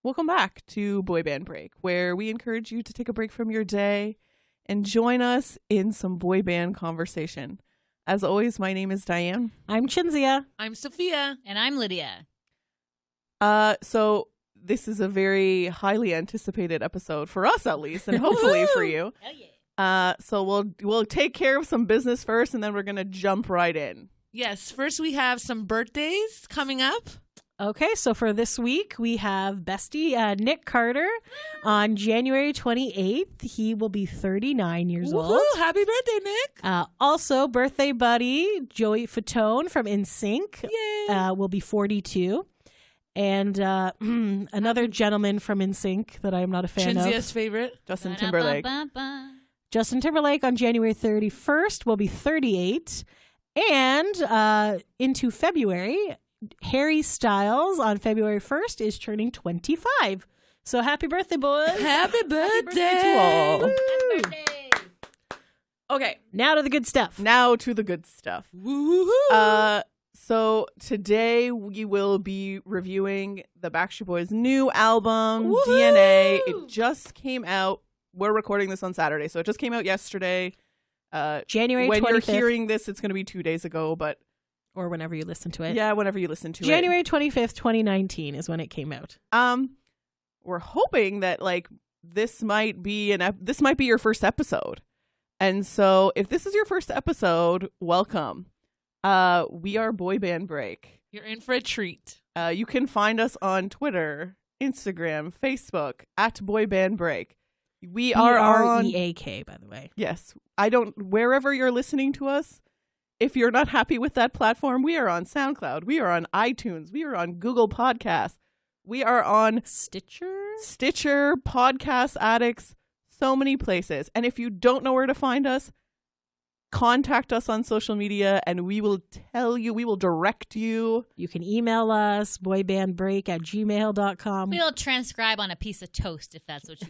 Welcome back to Boy Band Break, where we encourage you to take a break from your day and join us in some boy band conversation. As always, my name is Diane. I'm Chinzia. I'm Sophia. And I'm Lydia. So this is a very highly anticipated episode for us, at least, and hopefully for you. Hell yeah. So we'll take care of some business first, and then we're gonna jump right in. Yes, first we have some birthdays coming up. Okay, so for this week, we have bestie Nick Carter on January 28th. He will be 39 years old. Woohoo! Happy birthday, Nick. Also, birthday buddy Joey Fatone from NSYNC will be 42. And another gentleman from NSYNC that I am not a fan Chinzia's of. favorite. Justin Timberlake. Justin Timberlake on January 31st will be 38. And into February, Harry Styles on February 1st is turning 25. So happy birthday, boys. Happy birthday to all. Happy birthday. Okay, Now to the good stuff. now to the good stuff. Woohoo! So today we will be reviewing the Backstreet Boys' new album, Woohoo! DNA. It just came out. We're recording this on Saturday, so it just came out yesterday. January 25th. When you're hearing this, it's going to be 2 days ago, but Or whenever you listen to it. yeah, whenever you listen to January 25th, 2019 is when it came out. it. We're hoping that this might be this might be your first episode. And so if this is your first episode, welcome. We are Boy Band Break. You're in for a treat. You can find us on Twitter, Instagram, Facebook at Boy Band Break. We are on BREAK, by the way. Yes. Wherever you're listening to us, if you're not happy with that platform, we are on SoundCloud. We are on iTunes. We are on Google Podcasts. We are on Stitcher, Podcast Addicts, so many places. And if you don't know where to find us, contact us on social media and we will tell you, we will direct you. You can email us, boybandbreak@gmail.com. We'll transcribe on a piece of toast if that's what you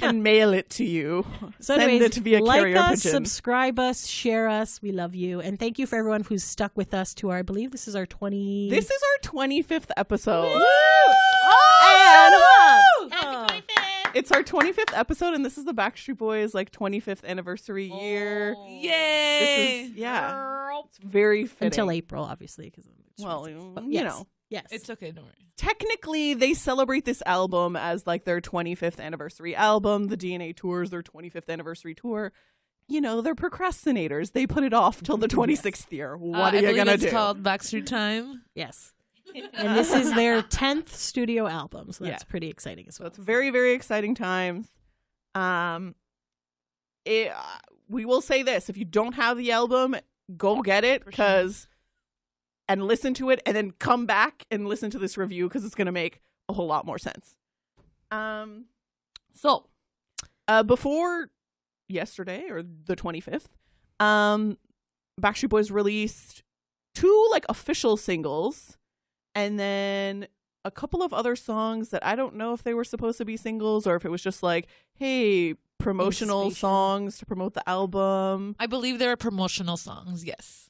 and mail it to you. So Send anyways, it via like carrier us, pigeon. subscribe us, share us. We love you. And thank you for everyone who's stuck with us to I believe this is our 20... This is our 25th episode. Woo! Oh, Happy Oh. 25th. It's our 25th episode, and this is the Backstreet Boys 25th anniversary year. Oh. Yay! This is it's very fitting. Until April, obviously. Well, but you yes. know. Yes. It's okay, don't worry. Technically, they celebrate this album as their 25th anniversary album. The DNA tour is their 25th anniversary tour. You know, they're procrastinators. They put it off till the 26th year. What are you going to do? It's called Backstreet Time. Yes. And this is their 10th studio album, so that's Yeah. pretty exciting as So well. it's very, very exciting times. We will say this. If you don't have the album, go get it and listen to it and then come back and listen to this review because it's going to make a whole lot more sense. So before yesterday or the 25th, Backstreet Boys released 2 official singles and then a couple of other songs that I don't know if they were supposed to be singles or if it was just hey, promotional songs to promote the album. I believe there are promotional songs, yes.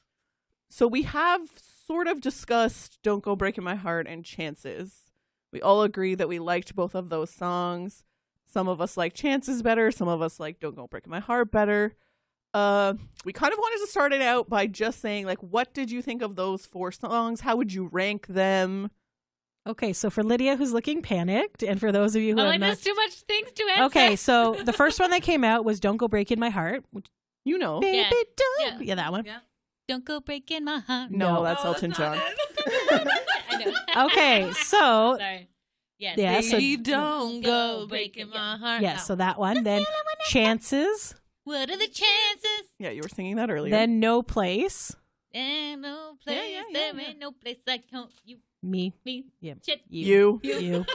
So we have sort of discussed Don't Go Breaking My Heart and Chances. We all agree that we liked both of those songs. Some of us like Chances better. Some of us like Don't Go Breaking My Heart better. We kind of wanted to start it out by just saying, what did you think of those 4 songs? How would you rank them? Okay, so for Lydia, who's looking panicked, and for those of you who have not... there's too much things to answer. Okay, so the first one that came out was Don't Go Breaking My Heart. Which, You know. Baby, Yeah. don't... Yeah. Yeah, that one. Yeah. Don't go breaking my heart. No, No. that's Elton John. I know. Okay, so... Sorry. Yes. Yeah, so- Baby, don't go breaking my heart. Yeah, so that one. Then Chances. What are the chances? Yeah, you were singing that earlier. Then No Place. Ain't no place. There ain't no place like home. You, Me. me, Yeah. shit. you. You.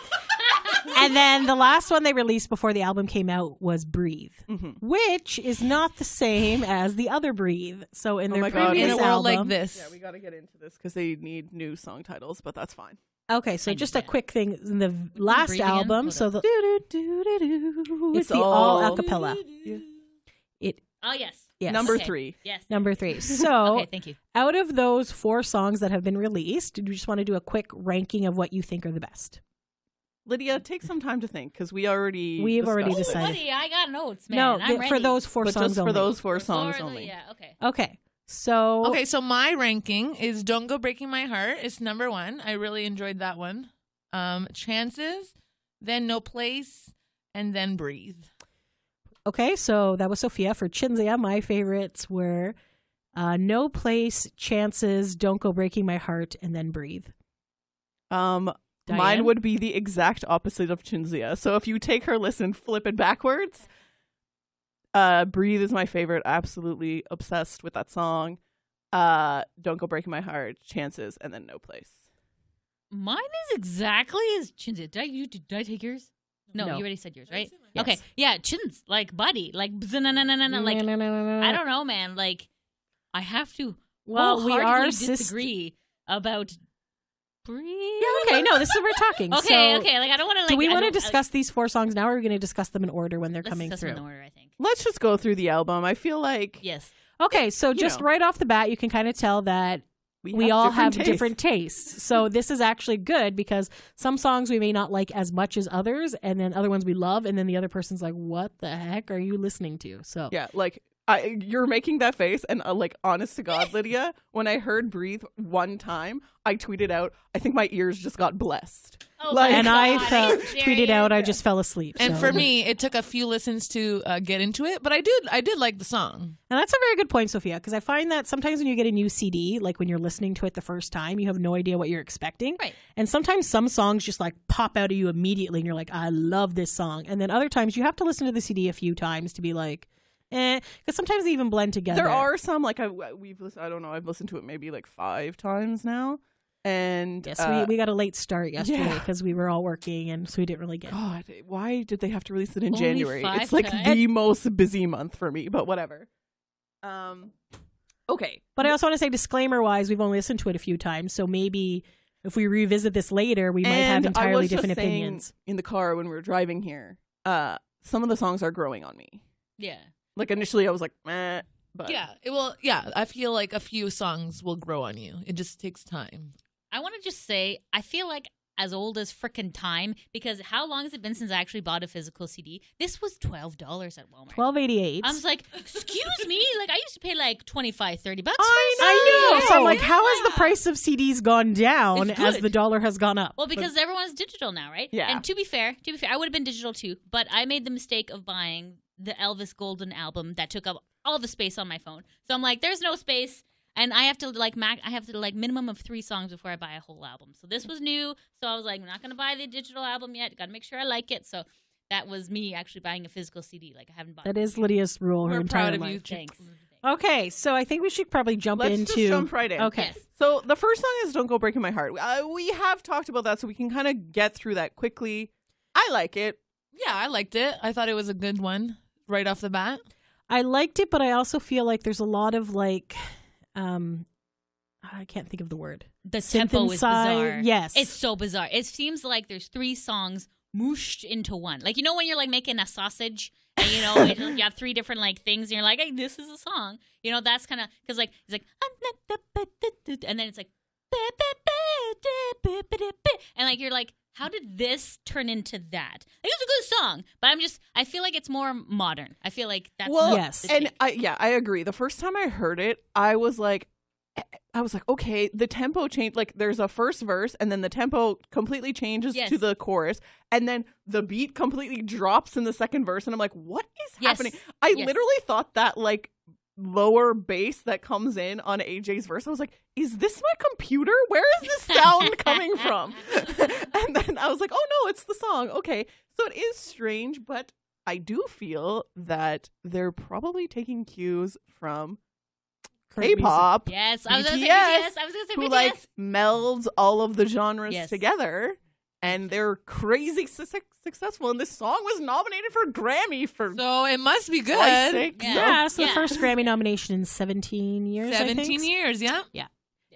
And then the last one they released before the album came out was Breathe, Mhm. which is not the same as the other Breathe. So in Oh their my God, previous In a world album, like this. Yeah, we got to get into this because they need new song titles, but that's fine. Okay, so just a Yeah. quick thing. In the last breathe again? album, Hold so on. the It's it's the all all- acapella. It Oh, yes. yes. Number Okay. 3. Yes. Number 3. So Okay, thank you. out of those 4 songs that have been released, do you just want to do a quick ranking of what you think are the best? Lydia, take some time to think because we've already already discussed decided. it. Buddy, I got notes, man. No, I'm for ready. those four But songs just only. for those four songs only. Yeah, okay. Okay. So Okay, so my ranking is Don't Go Breaking My Heart. It's number 1. I really enjoyed that one. Chances, then No Place, and then Breathe. Okay, so that was Sophia. For Chinzia, my favorites were No Place, Chances, Don't Go Breaking My Heart, and then Breathe. Mine Diane? would be the exact opposite of Chinzia. So if you take her list and flip it backwards, Breathe is my favorite. Absolutely obsessed with that song. Don't Go Breaking My Heart, Chances, and then No Place. Mine is exactly as Chin's. Did I take yours? No, No. you already said yours, right? Yes. Okay. Yeah, Chin's like buddy. Like no. Like I don't know, man. Like I have to Well, we wholeheartedly are disagree about Breathe. Yeah, okay, no, this is we're talking. Okay, So, okay. Like I don't want to. Like, do we I want to don't- discuss these 4 songs now, or are we going to discuss them in order when they're let's coming discuss through? them in order, I think. Let's just go through the album. I feel like Yes. Okay, so just know. right off the bat, you can kind of tell that we all have different tastes. So this is actually good because some songs we may not like as much as others, and then other ones we love, and then the other person's like, "What the heck are you listening to?" So Yeah, like you're making that face, and like, honest to God, Lydia, when I heard "Breathe" one time, I tweeted out, "I think my ears just got blessed." Oh, Like- my and I God, felt, are you tweeted serious? out, I just fell asleep. And so. for me, it took a few listens to get into it, but I did like the song. And that's a very good point, Sophia, because I find that sometimes when you get a new CD, like when you're listening to it the first time, you have no idea what you're expecting. Right. And sometimes some songs just like pop out of you immediately and you're like, I love this song. And then other times you have to listen to the CD a few times to be like, because sometimes they even blend together. There are some like we've listened. I don't know. I've listened to it maybe like 5 times now, and Yes, we got a late start yesterday yeah. because we were all working and so we didn't really get God, why did they have to release it in Only January? 5 It's like times? the most busy month for me, but whatever. Okay. But I also want to say, disclaimer wise, we've only listened to it a few times. So maybe if we revisit this later, we might have And I entirely was just different saying opinions. in the car when we were driving here, some of the songs are growing on me. Yeah. Like initially I was like, meh, but Yeah, it will. Yeah, I feel like a few songs will grow on you. It just takes time. I want to just say, I feel like as old as frickin' time, because how long has it been since I actually bought a physical CD? This was $12 at Walmart. $12.88. I was like, excuse me? Like, I used to pay like $25, $30 for I know. CD. So I'm like, how has Yeah. the price of CDs gone down It's as good. the dollar has gone up? Well, because everyone's digital now, right? Yeah. And to be fair, I would have been digital too, but I made the mistake of buying the Elvis Golden album that took up all the space on my phone. So I'm like, there's no space, and I have to like minimum of 3 songs before I buy a whole album. So this was new, so I was like, I'm not gonna buy the digital album yet. Got to make sure I like it. So that was me actually buying a physical CD. Like I haven't bought. That is Lydia's rule her We're entire proud of life. you. Thanks. Okay, so I think we should probably jump let's into. just jump right in. Okay. Yes. So the first song is "Don't Go Breaking My Heart." We have talked about that, so we can kind of get through that quickly. I like it. Yeah, I liked it. I thought it was a good one right off the bat. I liked it, but I also feel like there's a lot of like, I can't think of the word. The tempo is Synthesize- bizarre. yes. It's so bizarre. It seems like there's 3 songs mooshed into one. Like, you know when you're like making a sausage and you have 3 different like things and you're like, hey, this is a song. You know, that's kind of, because like, it's like, and then it's like, and like, you're like, how did this turn into that? Like, it's a good song, but I feel like it's more modern. I feel like that's Well, Yes. the and take. I agree. The first time I heard it, I was like, okay, the tempo changed. Like, there's a first verse, and then the tempo completely changes Yes. to the chorus, and then the beat completely drops in the second verse, and I'm like, what is Yes. happening? I Yes. literally thought that like lower bass that comes in on AJ's verse, I was like, is this my computer? Where is this sound coming from? And then I was like, oh no, it's the song. Okay, so it is strange, but I do feel that they're probably taking cues from K-pop, Yes, I was going to say BTS, BTS. I was going to say who BTS. like melds all of the genres Yes. together, and they're crazy successful. And this song was nominated for Grammy for So it must be Christ's good. sake. Yeah. So- Yeah, it's the Yeah. first Grammy nomination in 17 years. I 17 think. years, yeah.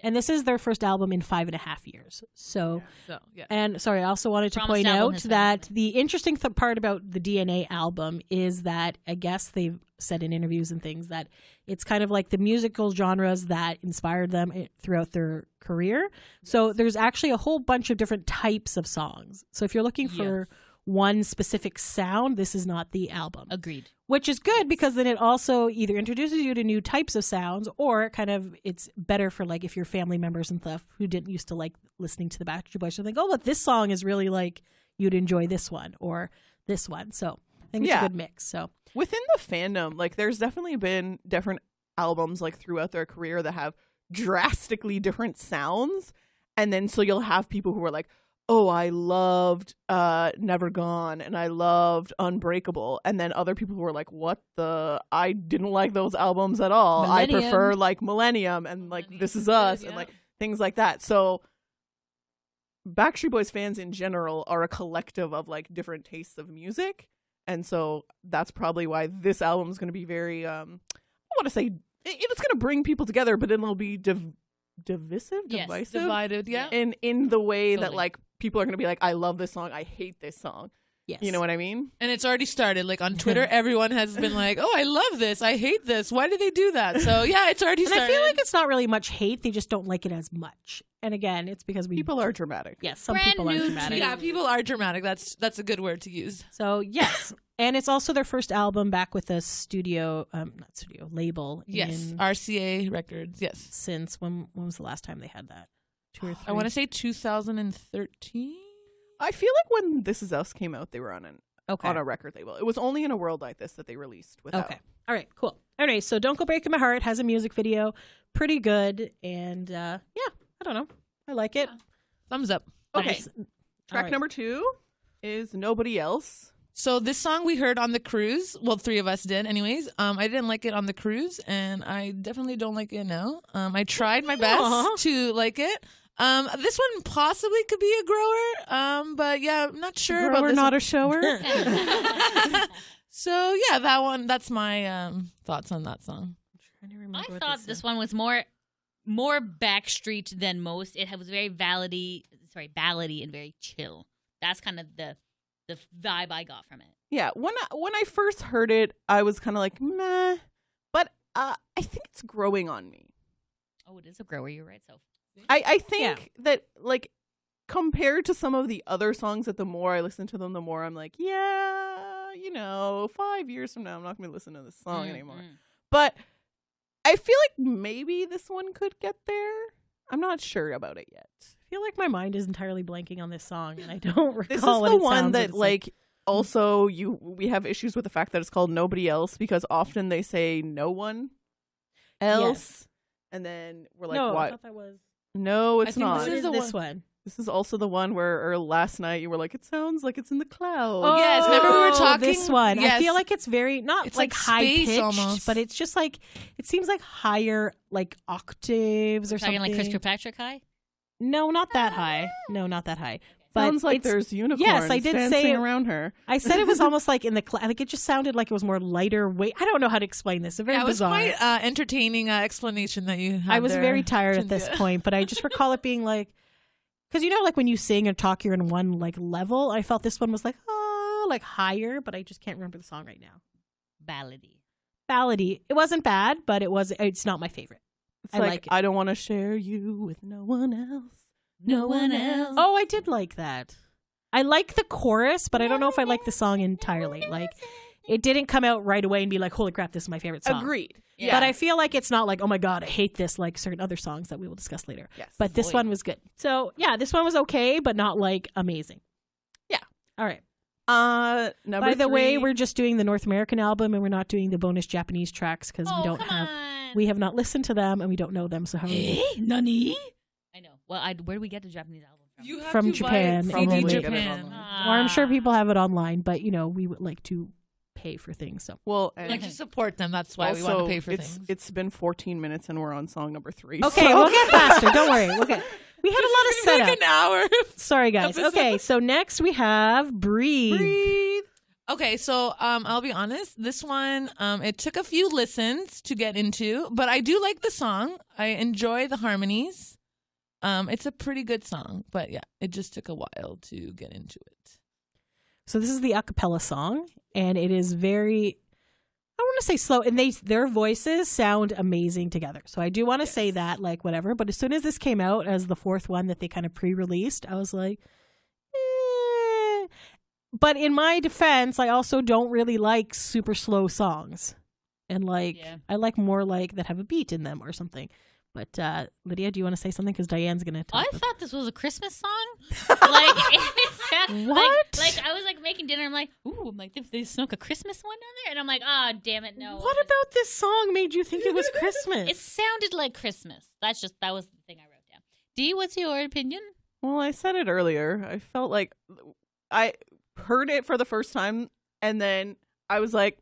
And this is their first album in 5.5 years. So, So, yeah. and sorry, I also wanted to Promised point album out has been that amazing. the interesting part about the DNA album is that I guess they've said in interviews and things that it's kind of like the musical genres that inspired them throughout their career. So there's actually a whole bunch of different types of songs. So if you're looking for one specific sound, this is not the album. Agreed. Which is good because then it also either introduces you to new types of sounds or kind of it's better for like if your family members and stuff who didn't used to like listening to the Backstreet Boys, they're like, oh, but this song is really like you'd enjoy this one or this one. So I think it's a good mix. So within the fandom, like there's definitely been different albums like throughout their career that have drastically different sounds. And then so you'll have people who are like, oh, I loved Never Gone and I loved Unbreakable. And then other people who were like, I didn't like those albums at all. Millennium. I prefer like Millennium and like This Is Us and like things like that. So Backstreet Boys fans in general are a collective of like different tastes of music. And so that's probably why this album is going to be very, I want to say, it's going to bring people together, but it'll be divisive, Yes. divisive. Divided, yeah. In the way that Totally. like people are going to be like, I love this song, I hate this song. yes. You know what I mean? And it's already started. Like on Twitter, everyone has been like, oh, I love this. I hate this. Why did they do that? So, yeah, it's already And started. I feel like it's not really much hate. They just don't like it as much. And again, it's because People are dramatic. yes, some Brand people are new dramatic. Yeah, people are dramatic. That's a good word to use. So yes, and it's also their first album back with a studio, label. Yes, in- RCA Records. Yes, since when was the last time they had that? 2 or 3. I want to say 2013. I feel like when This Is Us came out, they were on okay. a record label. It was only in a world like this that they released without. Okay. All right. Cool. All right. So Don't Go Breaking My Heart has a music video, pretty good, and yeah, I don't know, I like it. Thumbs up. Okay. Nice. Track All right. number 2 is Nobody Else. So this song we heard on the cruise. Well, 3 of us did, anyways. I didn't like it on the cruise, and I definitely don't like it now. I tried my best Aw. to like it. This one possibly could be a grower. But yeah, I'm not sure about Grower, this not one. a shower. So yeah, that one. That's my thoughts on that song. I thought this one was more Backstreet than most. It was very ballady and very chill. That's kind of the vibe I got from it. Yeah, when I first heard it, I was kind of like, meh. But I think it's growing on me. Oh, it is a grower. You're right. So I think that, like, compared to some of the other songs that the more I listen to them, the more I'm like, yeah, 5 years from now, I'm not going to listen to this song anymore. But I feel like maybe this one could get there. I'm not sure about it yet. I feel like my mind is entirely blanking on this song, and I don't recall This is what the it one sounds that, it's like, also we have issues with the fact that it's called Nobody Else because often they say no one else. And then we're like, no, I what? thought that was. No, I it's think not. this What is is the this one? This is also the one where last night you were like, it sounds like it's in the clouds. Oh, yes, remember we were talking- This one. I Yes. feel like it's very not It's like like high space pitched, almost. but it's just like it seems like higher like octaves or talking something. like Chris Kirkpatrick high. No, not that high. No, not that high. But Sounds like it's- there's unicorns Yes, I did dancing say it- around her. I said it was almost like in the like it just sounded like it was more lighter weight. I don't know how to explain this. It's very Yeah, it was bizarre. quite entertaining explanation that you had. I was there, very tired at this Cynthia. point, but I just recall it being like, because like when you sing or talk, you're in one like level. I felt this one was like like higher, but I just can't remember the song right now. Ballady. Ballady. It wasn't bad, but it's not my favorite. It's I like, like it. I don't want to share you with no one else. No one else. Oh, I did like that. I like the chorus, but I don't know if I like the song entirely. Like, it didn't come out right away and be like, holy crap, this is my favorite song. Agreed. Yeah. But I feel like it's not like, oh my God, I hate this, like certain other songs that we will discuss later. Yes. But this one was good. So, yeah, this one was okay, but not like amazing. Yeah. All right. Number By the way, 3, we're just doing the North American album and we're not doing the bonus Japanese tracks because Oh, we don't come have, on. we have not listened to them and we don't know them. So, how Nani? I know. Well, where do we get the Japanese album from? You have From to buy Japan, it and CD then- Japan. or I'm sure people have it online, but we would like to pay for things. So, well, We and like to support them. That's why also, we want to pay for it's, things. It's been 14 minutes and we're on song number 3. okay, so- we'll get faster. Don't worry. Okay. We had a lot of setup. like an hour. Sorry, guys. episode. Okay, so next we have Breathe. Breathe. Okay, so I'll be honest. This one, it took a few listens to get into, but I do like the song. I enjoy the harmonies. It's a pretty good song, but yeah, it just took a while to get into it. So this is the a cappella song, and it is very, I want to say slow, and their voices sound amazing together. So I do want to say that, like, whatever. But as soon as this came out as the fourth one that they kind of pre-released, I was like, eh. But in my defense, I also don't really like super slow songs. And like, I like more like that have a beat in them or something. But Lydia, do you want to say something? Because Diane's going to talk. I thought this was a Christmas song. Like, what? Like I was like making dinner. I'm like, ooh, I'm like, they snuck a Christmas one down there, and I'm like, ah, oh, damn it, no. What about this song made you think it was Christmas? It sounded like Christmas. That was the thing I wrote down. Dee, what's your opinion? Well, I said it earlier. I felt like I heard it for the first time, and then I was like,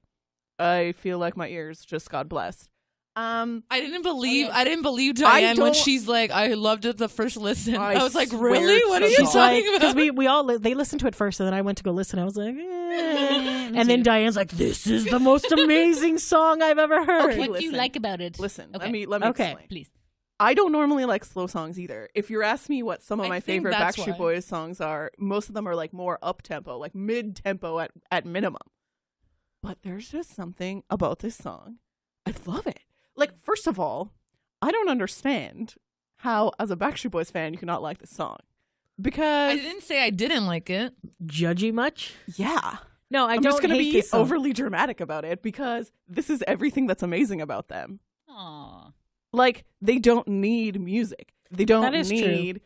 I feel like my ears just got blessed. I didn't believe Diane when she's like, I loved it the first listen. I was like, really? What are you talking about? Because they listened to it first, and then I went to go listen. I was like, and then Diane's like, this is the most amazing song I've ever heard. Okay, what do you like about it? Listen, okay. let me explain. Please. I don't normally like slow songs either. If you're asking me what some of my favorite that's Backstreet Boys songs are, most of them are like more up tempo, like mid tempo at minimum. But there's just something about this song. I love it. Like, first of all, I don't understand how, as a Backstreet Boys fan, you cannot like this song. Because I didn't say I didn't like it. Judgy much? Yeah. No, I'm just going to be overly dramatic about it because this is everything that's amazing about them. Aww. Like, they don't need music. They don't need true.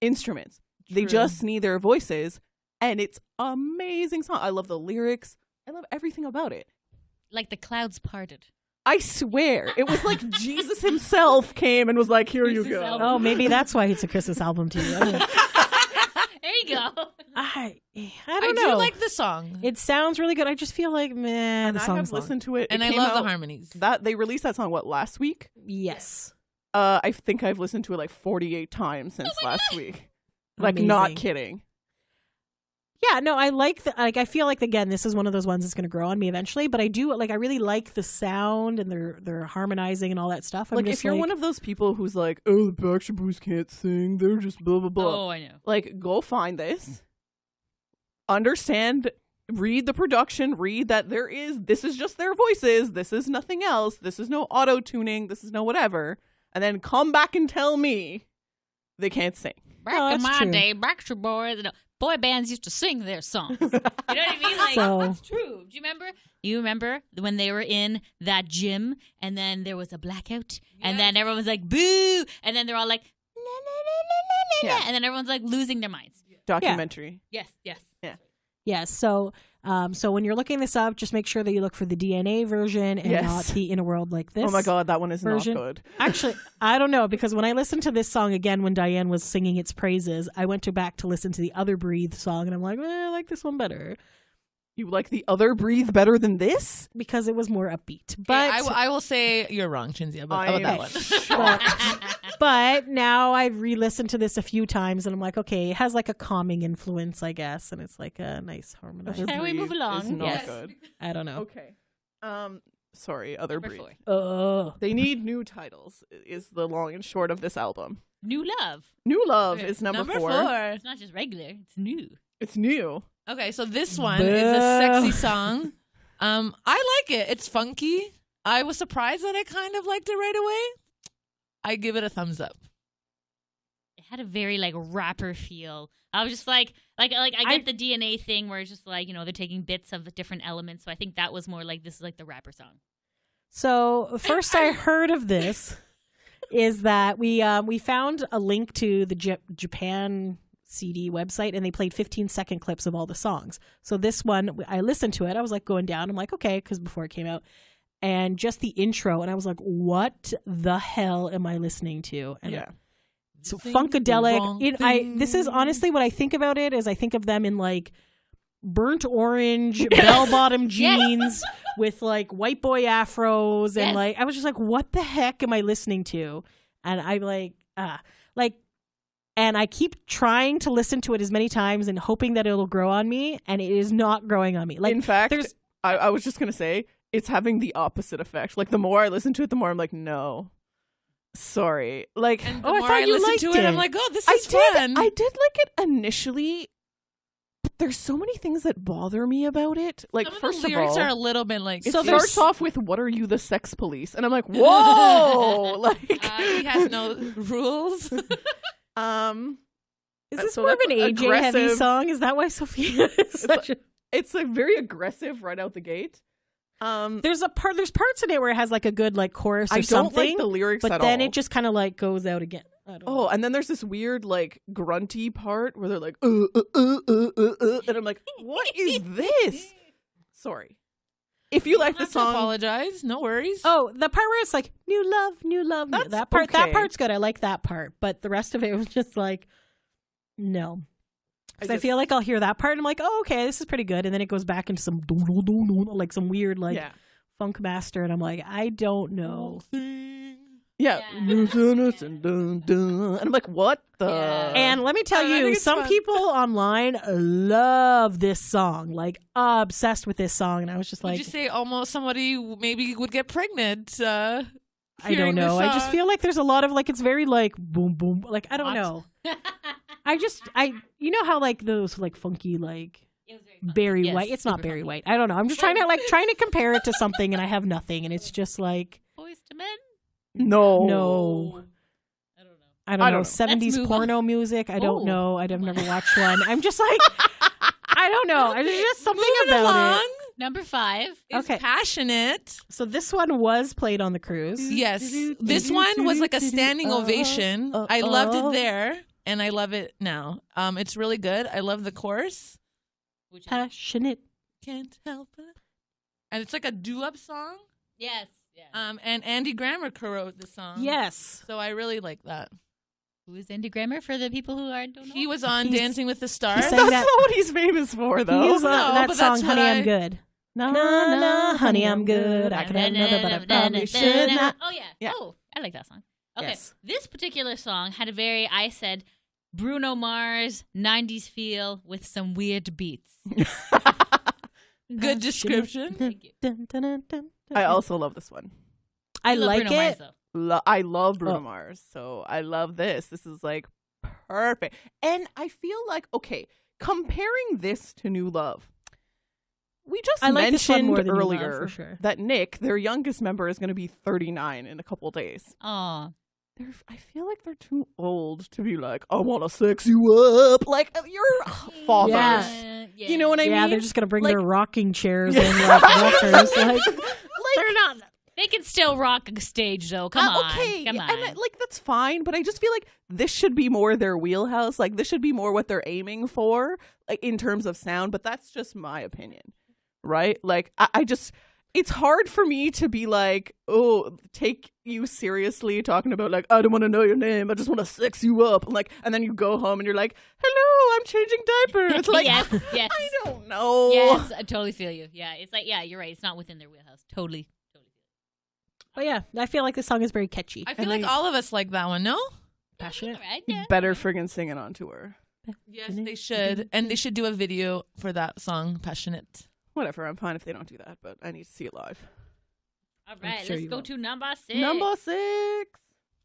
instruments. They just need their voices. And it's amazing song. I love the lyrics. I love everything about it. Like the clouds parted. I swear. It was like Jesus himself came and was like, here you go. Album. Oh, maybe that's why it's a Christmas album to you. There you go. I I don't know. do like the song. It sounds really good. I just feel like, man, the I song's have listened to it. And I came love out- the harmonies. That they released that song, last week? Yes. I think I've listened to it like 48 times since last week. Like, Amazing. not kidding. Yeah, no, I like I feel like, again, this is one of those ones that's going to grow on me eventually, but I really like the sound and they're harmonizing and all that stuff. Like, if you're one of those people who's like, oh, the Backstreet Boys can't sing, they're just blah, blah, blah. Oh, I know. Like, go find this. Understand, read the production, read that this is just their voices, this is nothing else, this is no auto-tuning, this is no whatever, and then come back and tell me they can't sing. Back in my true. day, Backstreet Boys, boy bands used to sing their songs. You know what I mean? Like, that's true. Do you remember? You remember when they were in that gym and then there was a blackout and then everyone was like, boo! And then they're all like, la, la, la, la, la, la, and then everyone's like losing their minds. Documentary. Yes. Yes. So when you're looking this up, just make sure that you look for the DNA version and not the In a World Like This. Oh my God, that one is version. not good. Actually, I don't know, because when I listened to this song again when Diane was singing its praises, I went back to listen to the other Breathe song and I'm like, I like this one better. You like the other Breathe better than this? Because it was more upbeat. But I will say you're wrong, Chinzia, about that one. But now I've re-listened to this a few times and I'm like, okay, it has like a calming influence, I guess, and it's like a nice harmonizer. Shall we move along? Is not Yes. good. I don't know. Okay. Sorry, other Number Breathe. 4. Oh, They need new titles, is the long and short of this album. New Love. New Love is number 4. It's not just regular, it's new. It's new. Okay, so this one is a sexy song. I like it. It's funky. I was surprised that I kind of liked it right away. I give it a thumbs up. It had a very like rapper feel. I was just like I get the DNA thing where it's just like, they're taking bits of the different elements. So I think that was more like this is like the rapper song. So first I heard of this is that we found a link to the Japan CD website and they played 15-second clips of all the songs. So this one, I listened to it. I was like going down. I'm like, okay, because before it came out. And just the intro, and I was like, what the hell am I listening to? And so funkadelic. This is honestly what I think about it is I think of them in like burnt orange bell-bottom jeans with like white boy afros and like I was just like, what the heck am I listening to? And I'm like, and I keep trying to listen to it as many times and hoping that it'll grow on me, and it is not growing on me. Like, in fact, I was just gonna say it's having the opposite effect. Like the more I listen to it, the more I'm like, no. Sorry. Like, And the Oh, I more thought I you listen liked to it, I'm it. like, oh, this I is fun. did like it initially, but there's so many things that bother me about it. Like, Some of first the of lyrics all, are a little bit like it So starts there's- off with "What are you, the sex police?" and I'm like, whoa, like, he has no rules. Is this So more of that's an AJ heavy aggressive. song? Is that why Sophia is such a... it's like very aggressive right out the gate. There's parts in it where it has like a good like chorus or I don't something. like the lyrics but at then all. it just kind of like goes out again. I don't know. Oh, and then there's this weird like grunty part where they're like, and I'm like, what is this? Sorry. If you like the Not to song, apologize. No worries. Oh, the part where it's like new love, new love. That's that part. okay. That part's good. I like that part. But the rest of it was just like, no. Because I feel like I'll hear that part and I'm like, oh, okay, this is pretty good. And then it goes back into some like some weird like yeah. funk master, and I'm like, I don't know. Yeah. Yeah. And I'm like, what the? Yeah. And let me tell I think you, it's some fun. people online love this song, like obsessed with this song. And I was just Would like, you say almost somebody maybe would get pregnant? I hearing don't this know. I just song? feel like there's a lot of like, it's very like boom, boom. Like, I don't What? know. You know how like those like funky, like It was very fun. Barry Yes, White. It's not super Barry funky. White. I don't know. I'm just trying to compare it to something, and I have nothing. And it's just like, Boys to Men? No. no. I don't know. I don't know. know. 70s Let's move porno music. I don't Oh. know. I've never watched one. I'm just like, I don't know. There's just something Moving about along. it. Number 5. Is Okay. passionate. So this one was played on the cruise. Yes. This one was like a standing ovation. I loved it there, and I love it now. It's really good. I love the chorus. Which is, Passionate. Can't help it. And it's like a doo-wop song. yes. Yeah. And Andy Grammer co-wrote the song. Yes. So I really like that. Who is Andy Grammer for the people who don't know? He was on He's- Dancing with the Stars. sang That's that- not what he's famous for, though. He was on No, that but song, that's Honey, what I'm Good. No, honey, I'm good. I could have another, but I probably should not. Oh, yeah. Yeah. Oh, I like that song. Okay. Yes. This particular song had a very, I said, Bruno Mars 90s feel with some weird beats. Good description. Thank you. Dun, dun, dun, dun, dun. I also love this one. I love like Bruno Mars, it. though. I love Bruno Oh. Mars, so I love this. This is like perfect. And I feel like, okay, comparing this to New Love, we just I like this one mentioned more than New Love, earlier for sure. that Nick, their youngest member, is going to be 39 in a couple days. Aw. I feel like they're too old to be like, I want to sex you up. Like, you're fathers. Yes. Yeah. You know what I Yeah, mean? they're just gonna bring Like- their rocking chairs and like walkers. Like, they're not. They can still rock a stage, though. Come on. Okay, Come on. and like that's fine, but I just feel like this should be more their wheelhouse. Like this should be more what they're aiming for, like in terms of sound. But that's just my opinion, right? Like I just, it's hard for me to be like, oh, take you seriously talking about like I don't want to know your name, I just want to sex you up, and then you go home and you're like, hello, I'm changing diapers. It's like, yes, yes. I don't know. Yes, I totally feel you. Yeah, it's like, yeah, you're right. It's not within their wheelhouse. Totally. But yeah, I feel like this song is very catchy. I feel like all of us like that one, no? Passionate. All right, yeah. Better friggin' singing on tour. Yes, they should. And they should do a video for that song, Passionate. Whatever, I'm fine if they don't do that, but I need to see it live. All right, sure let's you go will. to number 6. Number 6.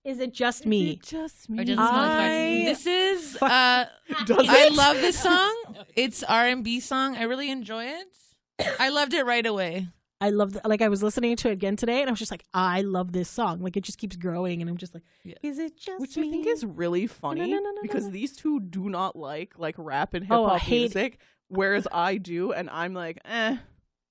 Is it just me? Is it just me? Or does it smell like I- This is, Fuck. Does I it? love this song. It's R&B song. I really enjoy it. I loved it right away. I love like I was listening to it again today, and I was just like, I love this song. Like it just keeps growing, and I'm just like, Yeah. is it just Which me? I think is really funny no, because these two do not like rap and hip Oh, I hop hate- music, whereas I do, and I'm like, eh.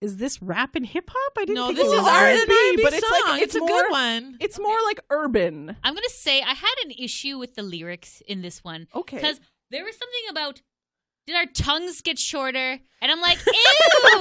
Is this rap and hip hop? I didn't No, think this it is was R&B, but it's like- song. it's It's a more- good one. It's more like urban. I'm going to say I had an issue with the lyrics in this one. Okay. Because there was something about, did our tongues get shorter? And I'm like, ew!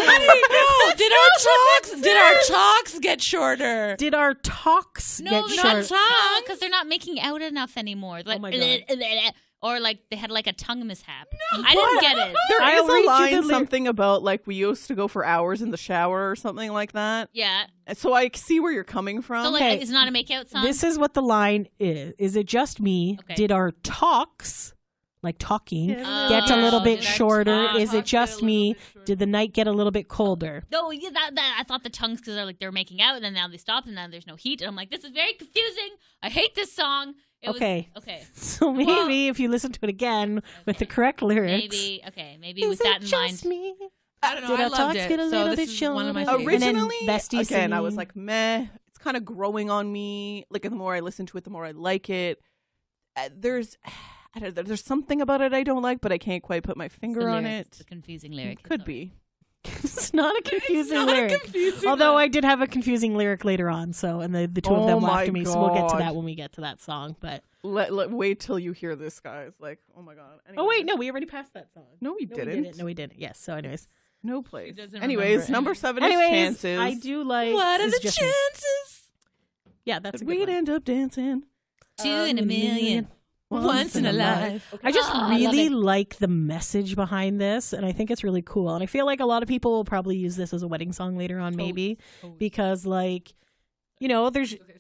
No, did our talks get shorter? Did our talks No, get not short? tongue, because they're not making out enough anymore. Like, my God. or like they had like a tongue mishap. I didn't get it. There I'll is read a you line the something about like we used to go for hours in the shower or something like that. Yeah. And so I see where you're coming from. So like, Okay. it's not a make out song. This is what the line is. Is it just me? Okay. Did our talks like talking, Yeah. get a little bit Did I shorter? talk? Is it just me? Did the night get a little bit colder? No, yeah, that I thought the tongues because they're making out and then now they stopped and now there's no heat and I'm like, this is very confusing. I hate this song. Okay. Okay. So maybe if you listen to it again with the correct lyrics, Maybe with that in mind. me? I don't know. Did I our loved talks it. get a So little this bit is one of my shorter? favorites. And then Originally, Bestie again, I was singing. like, meh. It's kind of growing on me. Like, the more I listen to it, the more I like it. There's something about it I don't like, but I can't quite put my finger on It's it. a confusing lyric. Could be. It's not a confusing not a lyric. confusing Although one. I did have a confusing lyric later on, so and the two of Oh them my laughed at me, so we'll get to God. that when we get to that song. But Wait till you hear this, guys. Like, oh my god. oh wait, Anyways. no, we already passed that song. No, we didn't. No, we didn't. Yes. So, anyways, No place. doesn't Anyways, remember. number 7 is Chances. I do like. What are It's the Just Me. chances? Yeah, that's a good We'd one. end up dancing 2 in a million. Once in a life. I just Oh, I love really it. like the message behind this, and I think it's really cool. And I feel like a lot of people will probably use this as a wedding song later on, maybe because, like, you know,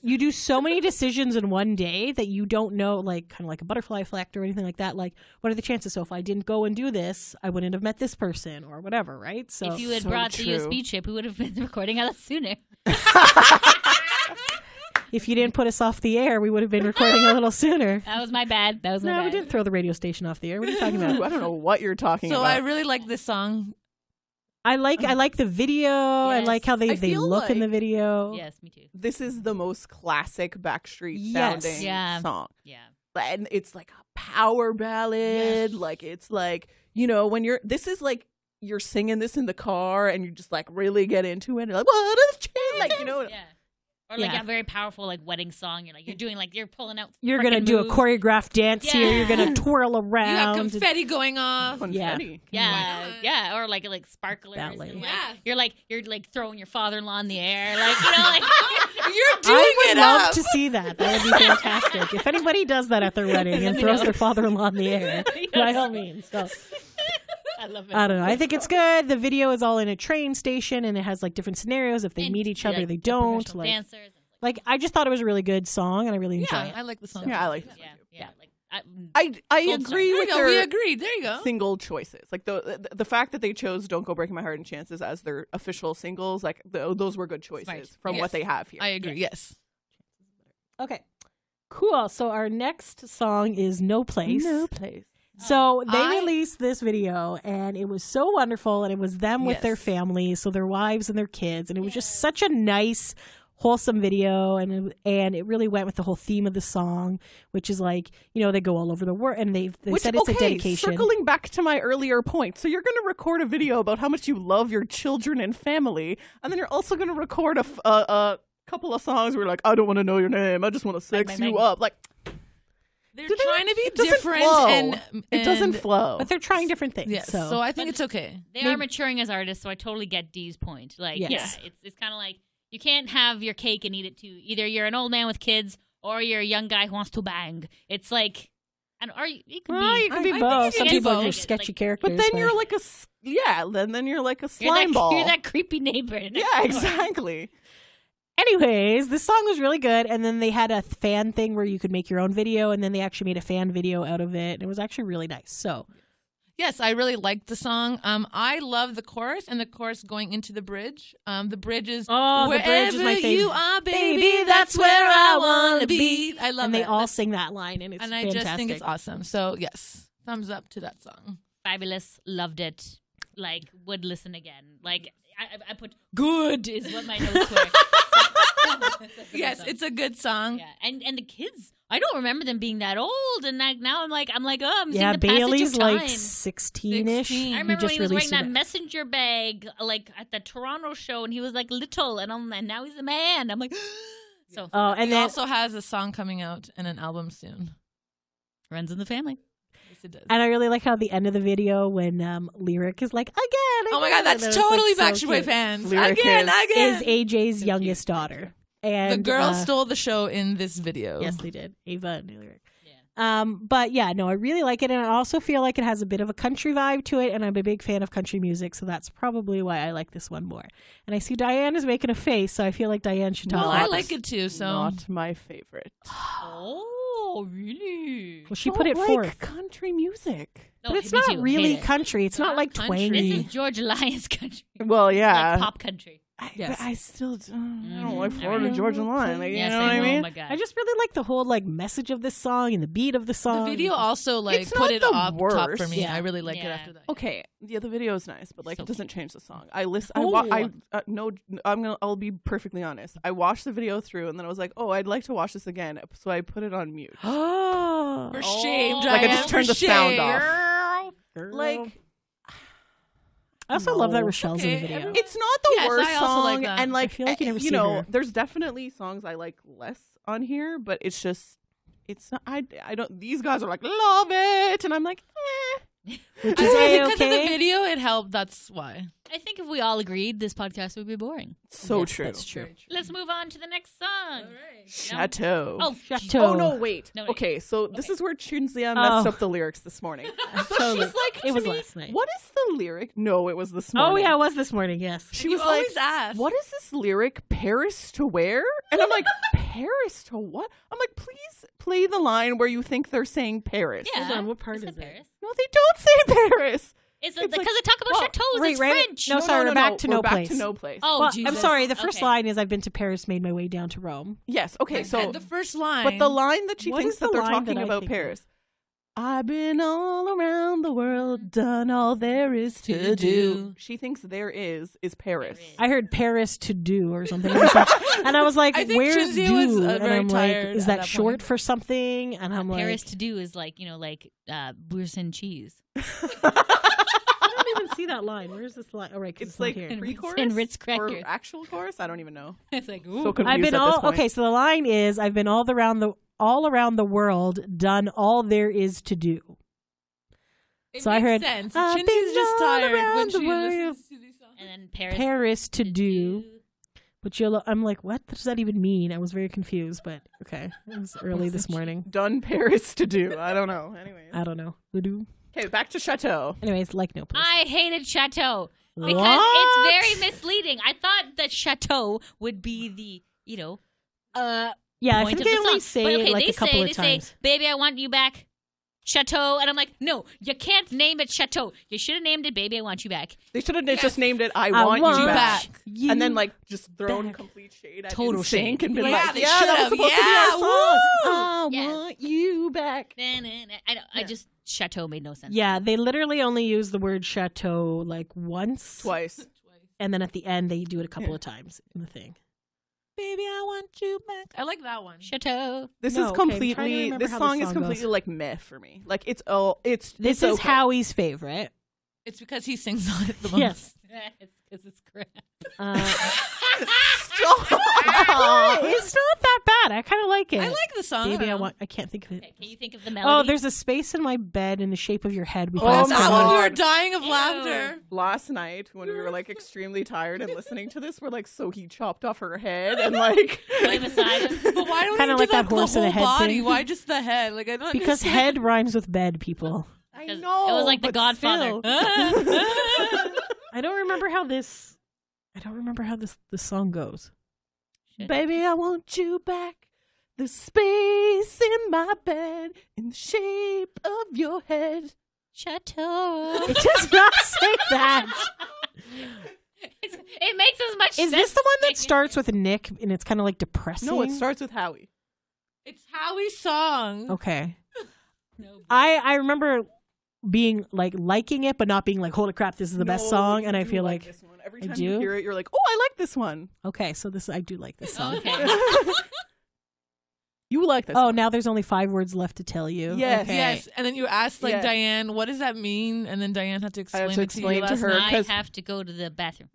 you do so many decisions in one day that you don't know, like, kind of like a butterfly effect or anything like that. Like, what are the chances? So if I didn't go and do this, I wouldn't have met this person or whatever, right? So If you had So brought the true. USB chip, we would have been recording a lot sooner. if you didn't put us off the air, we would have been recording a little sooner. That was my bad. That was my No, bad. we didn't throw the radio station off the air. What are you talking Ooh, about? I don't know what you're talking So about. I really like this song. I like the video. I Yes. like how they I feel look in like- the video. Yes, me too. This is the most classic Backstreet Yes. sounding Yeah. song. Yeah. And it's like a power ballad. Yes. Like, it's like, you know, when this is like, you're singing this in the car and you just like really get into it and like, what a change, like, you know. Yeah. Or like Yeah. a very powerful like wedding song. You're pulling out. You're gonna frickin' do a moves. choreographed dance here. You're gonna Yeah. twirl You have around. confetti going off. Confetti. Yeah, on. yeah, or like sparklers. Ballet. And, Yeah. you're like throwing your father-in-law in the air, like you know, like You're doing I would it love up. to see that. That would be fantastic. If anybody does that at their wedding and throws their father-in-law in the air, by all means. So, I love it. I don't know. I think it's good. The video is all in a train station, and it has like different scenarios. If they And, meet each other, like, they the don't. professional Like, dancers. I just thought it was a really good song, and I really enjoy Yeah, it. I like the song. Yeah, I like this Yeah, one too. yeah. Like I Gold agree There you with go. their We agreed. There you go. single choices. Like the fact that they chose "Don't Go Breaking My Heart" and "Chances" as their official singles, like those were good choices Smart. from Yes. what they have here. I agree. Yes. Okay. Cool. So our next song is No Place. No place. So they I- released this video, and it was so wonderful, and it was them with their Yes. families, so their wives and their kids, and it was just such a nice, wholesome video, and it really went with the whole theme of the song, which is like, you know, they go all over the world, and they Which, said it's a okay, dedication. circling back to my earlier point, so you're going to record a video about how much you love your children and family, and then you're also going to record a couple of songs where you're like, I don't want to know your name, I just want to sex bang, you bang. up. Like, They're trying to be it doesn't different, flow. and It doesn't flow. But they're trying different things. Yes. So, So I think it's okay. they are maturing as artists, so I totally get Dee's point. Like, Yes. yeah, it's kind of like you can't have your cake and eat it too. Either you're an old man with kids or you're a young guy who wants to bang. It's like, and or you can well, be. you can be I think both. you Some can people be are both. just sketchy Like- characters. but then you're like then you're like a You're slime ball. You're that creepy neighbor. next Yeah, door. exactly. Anyways, this song was really good, and then they had a fan thing where you could make your own video, and then they actually made a fan video out of it, and it was actually really nice. So, Yes, I really liked the song. I love the chorus and the chorus going into the bridge. The bridge is Oh, the wherever bridge is my favorite. you are, baby, Baby, that's where I want to be. I love and they it. all sing that line, and it's and I fantastic. just think it's awesome. So yes, thumbs up to that song. Fabulous. Loved it. Like, would listen again. Like, I put good is what my notes were. Yes, it's a good song. Yeah, and the kids, I don't remember them being that old, and like now I'm like, oh, I'm Yeah, seeing the passage Bailey's of time. like 16-ish. 16. I He remember just when he was released wearing that it. messenger bag, like at the Toronto show, and he was like little, and now he's a man. I'm like, so Oh, and He then also has a song coming out and an album soon. runs in the family. Yes, it does. and I really like how the end of the video when Lyric is like again. Oh my God, and that's it's, totally like, Backstreet so Boy cute. fans. Lyric Again. Is AJ's youngest daughter, and The girls stole the show in this video. Yes, they did. Ava and Lyric. But yeah, no, I really like it. And I also feel like it has a bit of a country vibe to it. And I'm a big fan of country music. So that's probably why I like this one more. And I see Diane is making a face. So I feel like Diane should talk Well, about I like this. it too. So Not my favorite. Oh, really? Well, she Don't put it like fourth. country music. No, But it's me not too. really Hate it. country. It's not Not like country. twangy. This is George Lyons country. Well, yeah. Like pop country. Yes. But I still I don't like Mhm. Florida Alright. Georgia Line. Like, you Yes, know what I mean? Oh my god. I just really like the whole like message of this song and the beat of the the song. video also like It's put not it the up top for worst. me. Yeah. I really like it Yeah. after that. Okay, yeah, the video is nice, but like So it doesn't cute. change the song. I listen. Oh. No, I'll be perfectly honest. I watched the video through, and then I was like, oh, I'd like to watch this again, so I put it on mute. Oh, For shame, Oh. Diane. Like I just turned for the sound shame. off. girl. Like I also love that No. Rochelle's in the Okay, video. everyone- it's not the Yes, worst I also like song, that. and like I feel like you never you see know, her. there's definitely songs I like less on here, but it's just. It's not. I don't. These guys are like love it, and I'm like, eh. Which I is think because of the A-okay. video, it helped. That's why. I think if we all agreed, this podcast would be boring. So Yes, true. That's true. Let's move on to the next song. Chateau. Oh, Chateau. Oh no! Wait. No, wait. Okay, so this Okay. is where Chinzia messed Oh. up the lyrics this morning. So Totally. she's like, It to was me, last night. What is the lyric? No, it was this Oh morning. yeah, it was this morning. Yes. She You was like, always ask. "What is this lyric? Paris to where?" And I'm like, "Paris to what?" I'm like, "Please play the line where you think they're saying Paris." Yeah. Hold on, what part Is is it it? Paris? No, they don't say Paris. It's It's because like- they talk about well, chateaux. right, It's right. French. No, sorry, we're back to we're no back place. to no place. Oh, Well, I'm Jesus. sorry. The first Okay. line is I've been to Paris, made my way down to Rome. Yes. Okay. So, the first line. but the line that she What thinks is that the they're line talking that I about think of? Paris. I've been all around the world, done all there is to To do. do. She thinks there is Paris. There is. I heard Paris to do or something. And I was like, I think where's Chinzia do? was, And very I'm like, tired is at that that short point. for something? And I'm Paris like, to do is like boursin cheese. I don't even see that line. Where's this line? Oh, right, 'cause It's not like here. pre-chorus And Ritz or crackers. actual chorus. I don't even know. It's like So ooh. confused I've been at this all point. okay. So the line is, I've been all around the world, done all there is to do. It So I makes heard, sense. "I've Chinzy's been just all tired when around the she world." listens to these songs. and then Paris. Paris to do. But I'm like, what does that even mean? I was very confused, but okay. It was early this morning. Done Paris to do. I don't know. Anyways. I don't know. Voodoo. Okay, back to Chateau. Anyways, like no place. I hated chateau because What? it's very misleading. I thought that chateau would be the Yeah, I point think of they the only song. say But it okay, like they a couple say, of times. say, "Baby, I want you back." Chateau, and I'm like, no, you can't name it Chateau. You should have named it "Baby, I Want You Back." They should have just named it I I Want You Back. you And then like just thrown back. complete shade at Total NSYNC shade. and been Yeah, like, they yeah, that was should've. supposed to be Yeah, our song. I Yes. want you back. I know. I just Chateau made no sense. Yeah, they literally only use the word chateau like once. Twice. And then at the end, they do it a couple of times in the thing. Baby, I want you back. I like that one. Chateau. This No, is okay, I'm trying to completely. remember This how song this is song completely goes. like meh for me. Like it's This it's is okay. Howie's favorite. It's because he sings on it the most. Yes. It's because it's crap. It's not that bad. I kind of like it. I like the song. Baby, don't know. I can't think of it. Okay, can you think of the melody? Oh, there's a space in my bed in the shape of your head. We Oh can ask my That them. one we God. were dying of Ew. laughter. Last night when we were like extremely tired and listening to this, we're like, so he chopped off her head and like. Lay beside him. But why don't Kinda you like do that the horse in whole the head body? thing. Why just the head? Like I don't Because understand. head rhymes with bed, people. I 'Cause know. it was like The but Godfather. still. I don't remember how this. This song goes. Shit. Baby, I want you back. The space in my bed in the shape of your head. Chateau. It does not say that. It makes as much Is sense. this the one that starts with Nick and it's kind of like depressing? No, it starts with Howie. It's Howie's song. Okay. No. I remember being like liking it, but not being like, holy crap, this is the best No, song. you And I do feel like, this one. Every I time do? you hear it, you're like, oh, I like this one. okay, so I do like this song. Okay. You like this Oh, one. now there's only 5 words left to tell you. Yes. Okay. Yes, and then you asked like Yeah. Diane, what does that mean? And then Diane had to explain to it to you explain to last her. night. I 'cause- have to go to the bathroom.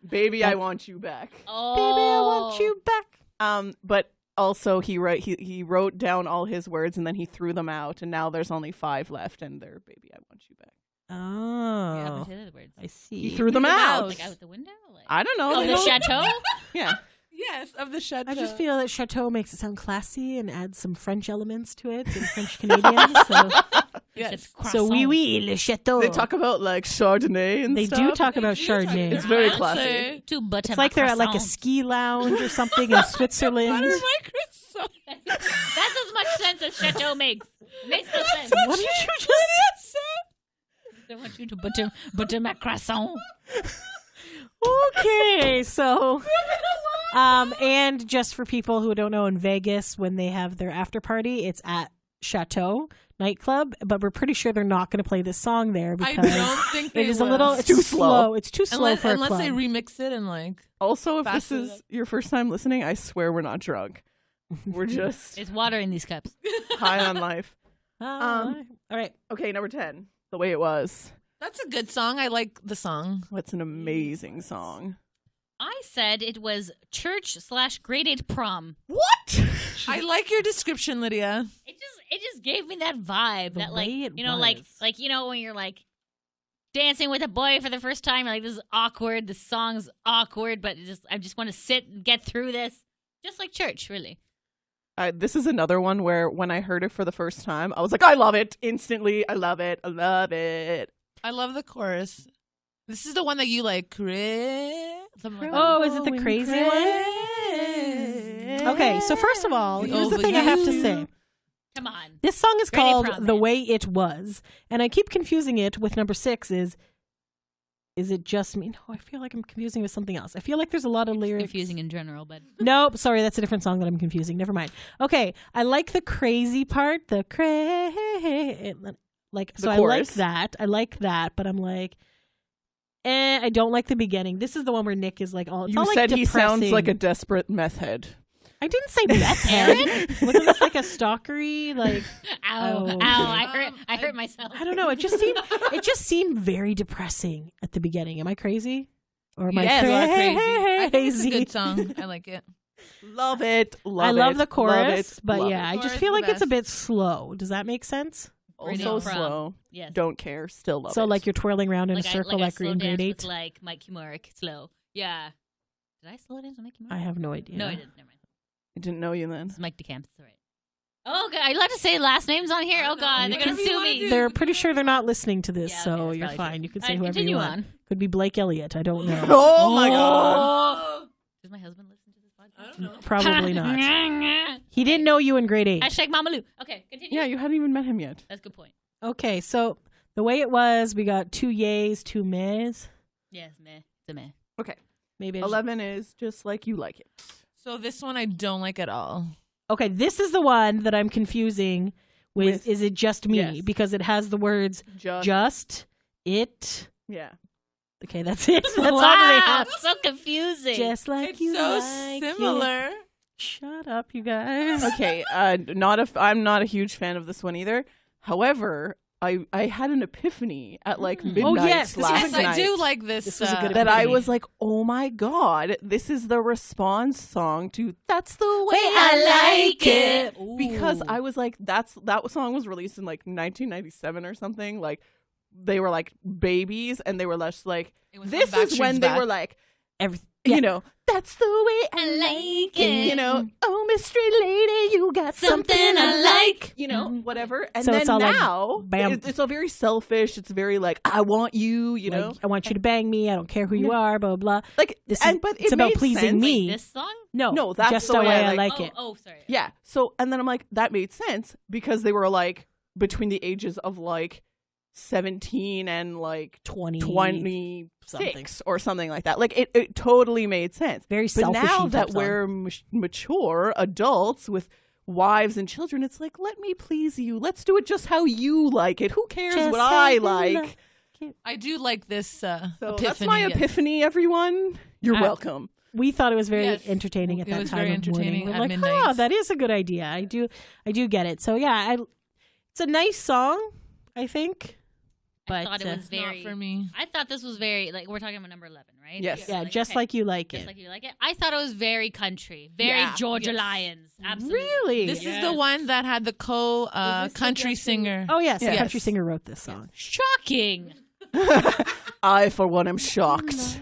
Baby, I want you back. Oh. Baby, I want you back. But also he wrote down all his words and then he threw them out, and now there's only 5 left, and they're "Baby, I want you back." Oh, Yeah, what are the words? I see. He threw them Threw them out. out. Like out the window? Like, I don't know. oh, They the don't- chateau? Yeah. Yeah, Yes, of the chateau. I just feel that chateau makes it sound classy and adds some French elements to it, and French Canadians. So, Yes. so oui, le chateau. They talk about like Chardonnay and They stuff. do talk about Chardonnay. It's very classy. It's like they're at like a ski lounge or something in Switzerland. Butter my croissant. That's as much sense as chateau makes. Makes no sense. What did you just say? I want you to butter my croissant. Okay, so and just for people who don't know, in Vegas when they have their after party, it's at Chateau nightclub, but we're pretty sure they're not going to play this song there I because don't think they it is a will. little It's too slow. It's too slow for a unless club. they remix it and like. Also, if this Faster is your first time listening, I swear we're not drunk. We're just It's water in these cups. high on life. all right. Okay, number 10. The Way It Was. That's a good song. I like the song. What's an amazing song. I said it was church/grade 8 prom. What? I like your description, Lydia. It just gave me that vibe. The that like way it you know, was. like you know when you're like dancing with a boy for the first time, you're like, this is awkward, this song's awkward, but I just want to sit and get through this. Just like church, really. This is another one where when I heard it for the first time, I was like, I love it. Instantly, I love it. I love it. I love the chorus. This is the one that you like. Something like that. Oh, is it the crazy one? Okay, so first of all, here's the thing I have to say. Come on. This song is Grade 8 called prom, The man. Way It Was, and I keep confusing it with number 6 is it just me? No, I feel like I'm confusing with something else. I feel like there's a lot of lyrics. Confusing in general, but Nope, sorry, that's a different song that I'm confusing. Never mind. Okay, I like the crazy part, the like The so I like chorus. that. I like that, but I'm like I don't like the beginning. This is the one where Nick is like all it's You all, like, said he sounds depressing. like a desperate meth head. I didn't say meth head. Wasn't this like a stalkery like ow, Oh. ow, I hurt myself. I don't know. It just seemed very depressing at the beginning. Am I crazy? Or am Yes, I you are crazy? I think it's a good song. I like it. Love it. Love I love it, the chorus, love it, but love yeah, it. I just Chorus feel the like it's a best. bit slow. Does that make sense? Grade Also 8 prom. slow. Yes. Don't care. Still love So it. like you're twirling around in like a circle I like you're slow in grade dance 8? with like Mike Humoric, slow. Yeah. Did I slow dance with Mike Humoric? I have no idea. No, I didn't. Never mind. I didn't know you then. It's Mike DeCamp. It's all right. Oh, God. Are you allowed to say last names on here? Oh, God. They're going to Whatever you sue wanna me. do. They're pretty sure they're not listening to this, Yeah, okay, so that's you're probably fine. true. You can All say right, whoever continue you want. on. Could be Blake Elliott. I don't know. Oh my god. Oh. Does my husband listen to this podcast? I don't know. Probably not. He didn't know you in grade 8. Hashtag Mama Lou. Okay, continue. Yeah, you hadn't even met him yet. That's a good point. Okay, so the way it was, we got 2 yays, 2 mehs. Yes, meh. It's a meh. Okay. Maybe I just- 11 is just like you like it. So this one I don't like at all. Okay, this is the one that I'm confusing with Is It Just Me? Yes. Because it has the words just, it. yeah. Okay, that's it. That's all they Wow, have. it's so confusing. Just like It's you so like it. similar. Shut up, you guys. Okay. I'm not a huge fan of this one either. However, I had an epiphany at like midnight yes, this last was Yes, a night. I do like this. This was a good that I epiphany. was like, oh my god, this is the response song to "That's the Way I Like It." Because Ooh. I was like, that song was released in like 1997 or something. Like they were like babies, and they were just like, It was this when is when Backstreet's they back. were like, Yeah. you know, that's the way I like and, it. you know, oh mystery lady, you got something I like, you know, whatever. And So then it's all like, now bam. it's all very selfish. It's very like, I want you, you know, Like, I want you to bang me. I don't care who you are, blah, blah, blah. like This and is, but it's it about made pleasing sense. me. This song? No, that's just the way I like oh, it. oh, sorry. Yeah. So and then I'm like, that made sense because they were like between the ages of like 17 and like 26 something. or something like that. Like it totally made sense. Very But selfish. now that we're mature adults with wives and children, it's like, let me please you. Let's do it just how you like it. Who cares Just what how I you like? I do like this So epiphany. that's my yes. epiphany, everyone. You're Uh, welcome. we thought it was very Yes. entertaining at It that was time very of morning. entertaining We're at like, midnight. oh, that is a good idea. I do get it. So yeah, it's a nice song, I think. But I thought it was It's not very. for me. I thought this was very like we're talking about number 11, right? Yes. yeah, Like, just okay. like you like Just it. like you like it. I thought it was very country, very Yeah. Georgia Yes. Lions. Absolutely. Really? This Yes. is the one that had the country singer. Oh yes, the Yes. country singer wrote this song. Shocking. I, for one, am shocked.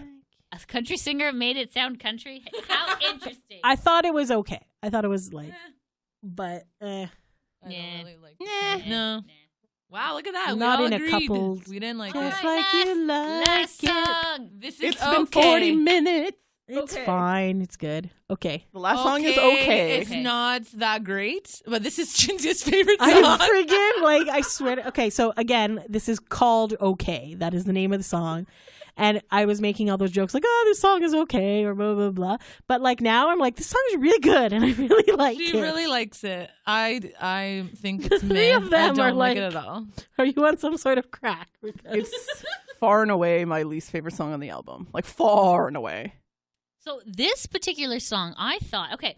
A country singer made it sound country. How interesting. I thought it was okay. I thought it was like, but I don't Yeah. really like it. No. Wow, look at that. Not we all in a agreed. couple- We didn't like Just it. like you like last it. song. This is It's okay. been 40 minutes. It's Okay. fine. It's good. Okay. The last song is okay. It's not that great, but this is Chinzia's favorite I'm song. friggin' like, I swear. Okay, so again, this is called Okay. That is the name of the song. And I was making all those jokes like, oh, this song is okay, or blah, blah, blah. But like now I'm like, this song is really good, and I really like She it. really likes it. I think it's Three meh. of them I don't are like like- it at all. Are you on some sort of crack? It's far and away my least favorite song on the album. Like, far and away. So this particular song, I thought, okay.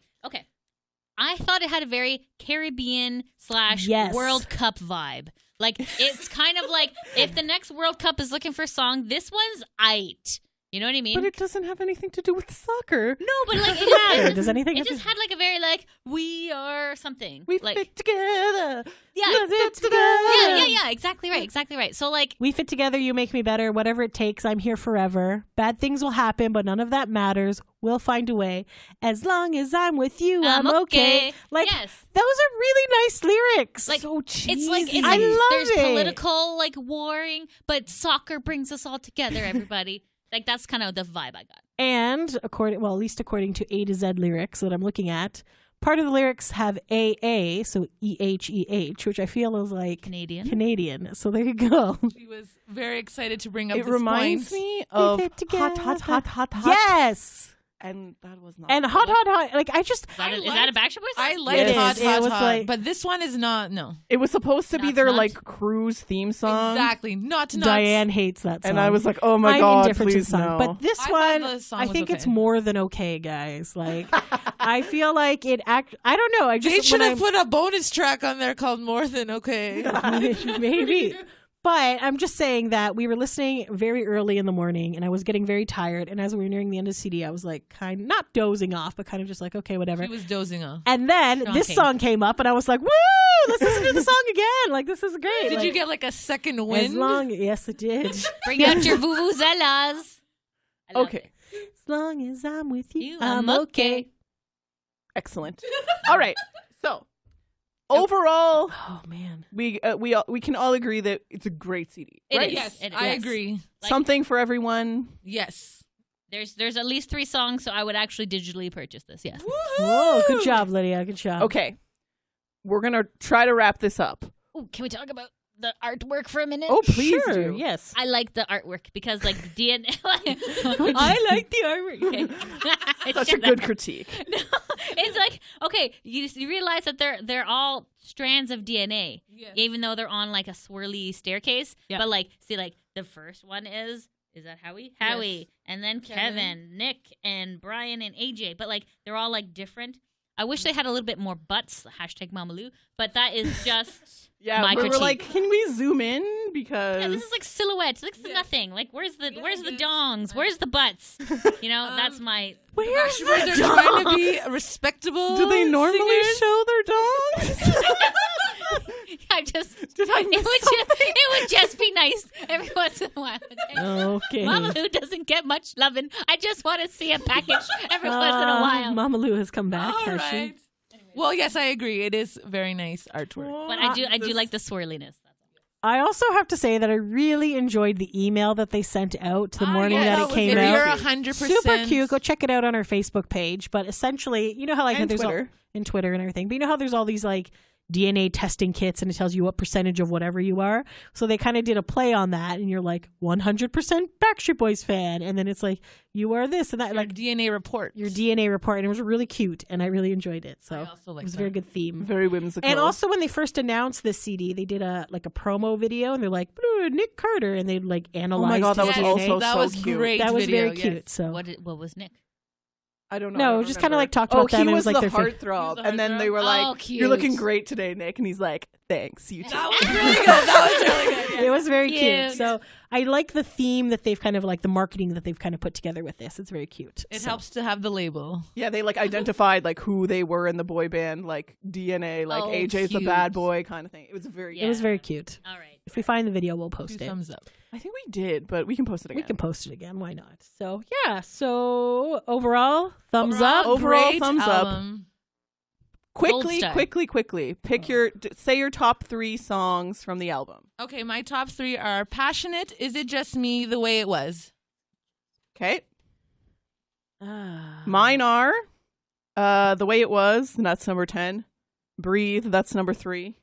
I thought it had a very Caribbean / Yes. World Cup vibe. Like, it's kind of like if the next World Cup is looking for a song, this one's aight. You know what I mean? But it doesn't have anything to do with soccer. no, but like, Does anything it have just to- had like a very like, we are something. We like, fit together. yeah, We fit together. yeah, exactly right. So like, We fit together, you make me better, whatever it takes, I'm here forever. Bad things will happen, but none of that matters. We'll find a way. As long as I'm with you, I'm okay. Like, yes. those are really nice lyrics. Like, So cheesy. It's like I love there's it. political like warring, but soccer brings us all together. Everybody, like that's kind of the vibe I got. and at least according to A to Z lyrics that I'm looking at, part of the lyrics have AA, so EHEH, which I feel is like Canadian. So there you go. She was very excited to bring up It this reminds point. me of fit hot. Yes. And that was not. And hot. Like I just Is that a Backstreet Boys song? I like It Hot is. Hot It was Hot, like- but this one is not. No, It was supposed to be Nuts, their nuts. like cruise theme song. exactly not. Diane hates that song. And I was like, oh my I'm god, indifferent to the please song. no. But this I thought one, the song I was think it's okay. more than okay, guys. Like, I feel like it I don't know. I They just should when have put a bonus track on there called "More Than Okay." maybe. But I'm just saying that we were listening very early in the morning and I was getting very tired. And as we were nearing the end of the CD, I was like not dozing off, but kind of just like, okay, whatever. She was dozing off. And then this Shocking. song came up and I was like, woo, let's listen to the song again. Like, this is great. Did Like, you get like a second wind? yes, it did. Bring out your vuvuzelas. I love Okay, it. As long as I'm with you, You, I'm I'm okay. excellent. All right, so overall, Oh, man. we can all agree that it's a great CD. It right? is. Yes, It I is. agree. Like- Something for everyone. Yes. There's at least 3 songs, so I would actually digitally purchase this. Yes. Whoa, good job, Lydia. Good job. Okay, we're gonna try to wrap this up. Ooh, can we talk about the artwork for a minute? Oh, please Sure, do. yes. I like the artwork because like DNA. I like the artwork. Such a good critique. No, it's like okay, you realize that they're all strands of DNA, Yes. even though they're on like a swirly staircase. Yeah. But like, see, like the first one is that Howie? Howie, Yes. and then Kevin. Kevin, Nick, and Brian and AJ. But like, they're all like different. I wish they had a little bit more butts. Hashtag Mamaloo. But that is just Yeah, my we were critique. like, can we zoom in because Yeah, this is like silhouettes. Like Yeah. nothing. Like where's the Yeah, dongs? Where's the butts? You know, that's my. Where's They're the trying to dog? be respectable. do they normally singers. show their dogs? I just. Did I It miss would just be nice every once in a while. Okay? Okay. Mama Lou doesn't get much loving. I just want to see a package every once in a while. Mama Lou has come back, All has right. Well, yes, I agree. It is very nice artwork. But I do like the swirliness. I also have to say that I really enjoyed the email that they sent out the morning yeah, that it was- came if out. You're 100%. Super cute. Go check it out on our Facebook page. But essentially, you know how like And there's Twitter. in Twitter and everything. But you know how there's all these like DNA testing kits and it tells you what percentage of whatever you are. So they kind of did a play on that, and you're like 100% Backstreet Boys fan, and then it's like you are this and that, Your like DNA report. your DNA report, and it was really cute, and I really enjoyed it. So I also like it was a that. very good theme. Very whimsical. And also, when they first announced this CD, they did a promo video, and they're like Nick Carter, and they like analyzed. God, that his was DNA. also that so was cute. great. That was video, very cute. yes. So What was Nick? I don't know. No, I don't just kinda, remember. like, talked about them. He It was was, like, the their heartthrob, He was the and then they heartthrob? were Oh, like, cute. "You're looking great today, Nick," and he's like, Thanks, you too. That was really good. That was really good. It was very cute. Cute. So I like the theme that they've kind of like the marketing that they've kind of put together with this. It's very cute. It So- helps to have the label. Yeah, they like identified like who they were in the boy band, like DNA, like Oh, AJ's the cute. bad boy kind of thing. It was very. It was very cute. All right. If we find the video, we'll post 2 it. thumbs up. I think we did, but we can post it again. We can post it again. Why not? So yeah. So overall, thumbs Overall, up. Overall, great thumbs up. album. Quickly, Gold star. quickly. Pick say your top 3 songs from the album. Okay, my top 3 are Passionate, Is It Just Me, The Way It Was. Okay. Ah. Mine are The Way It Was, and that's number 10. Breathe, that's number 3.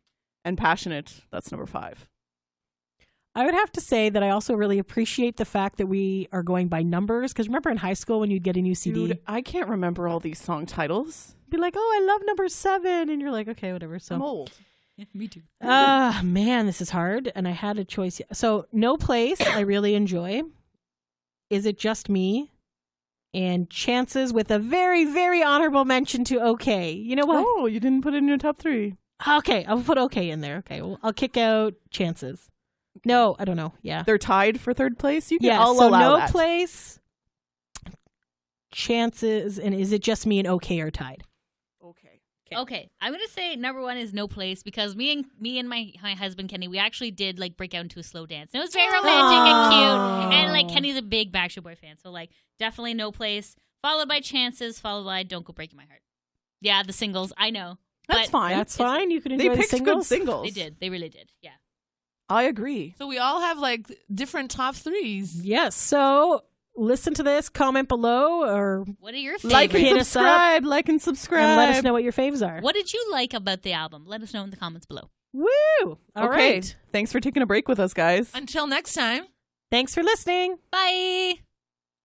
And Passionate, that's number 5. I would have to say that I also really appreciate the fact that we are going by numbers. Because remember in high school when you'd get a new CD, Dude, I can't remember all these song titles. be like, "Oh, I love number 7," and you're like, "Okay, whatever." I'm So, old. Me too. man, this is hard, and I had a choice. So, No Place, I really enjoy. Is It Just Me? And Chances, with a very, very honorable mention to Okay. You know what? Oh, you didn't put it in your top 3. Okay, I'll put Okay in there. Okay, well, I'll kick out Chances. No, I don't know. Yeah. They're tied for 3rd place. You can Yeah, all so allow No that. Place, Chances, and Is It Just Me and Okay are tied. Okay. Okay, I'm gonna say number 1 is No Place because me and my husband Kenny, we actually did like break out into a slow dance. And it was very romantic and cute, and like Kenny's a big Backstreet Boy fan, so like definitely No Place, followed by Chances, followed by Don't Go Breaking My Heart. Yeah, the singles, I know. That's but fine. That's fine. You can enjoy They the picked good singles. singles. They did. They really did. Yeah. I agree. So we all have like different top 3s. Yes. So listen to this, comment below, or What are your favorites? Like and Hit us up. subscribe. Like and subscribe. and let us know what your faves are. What did you like about the album? Let us know in the comments below. Woo! All Okay. right. Thanks for taking a break with us, guys. Until next time. Thanks for listening. Bye.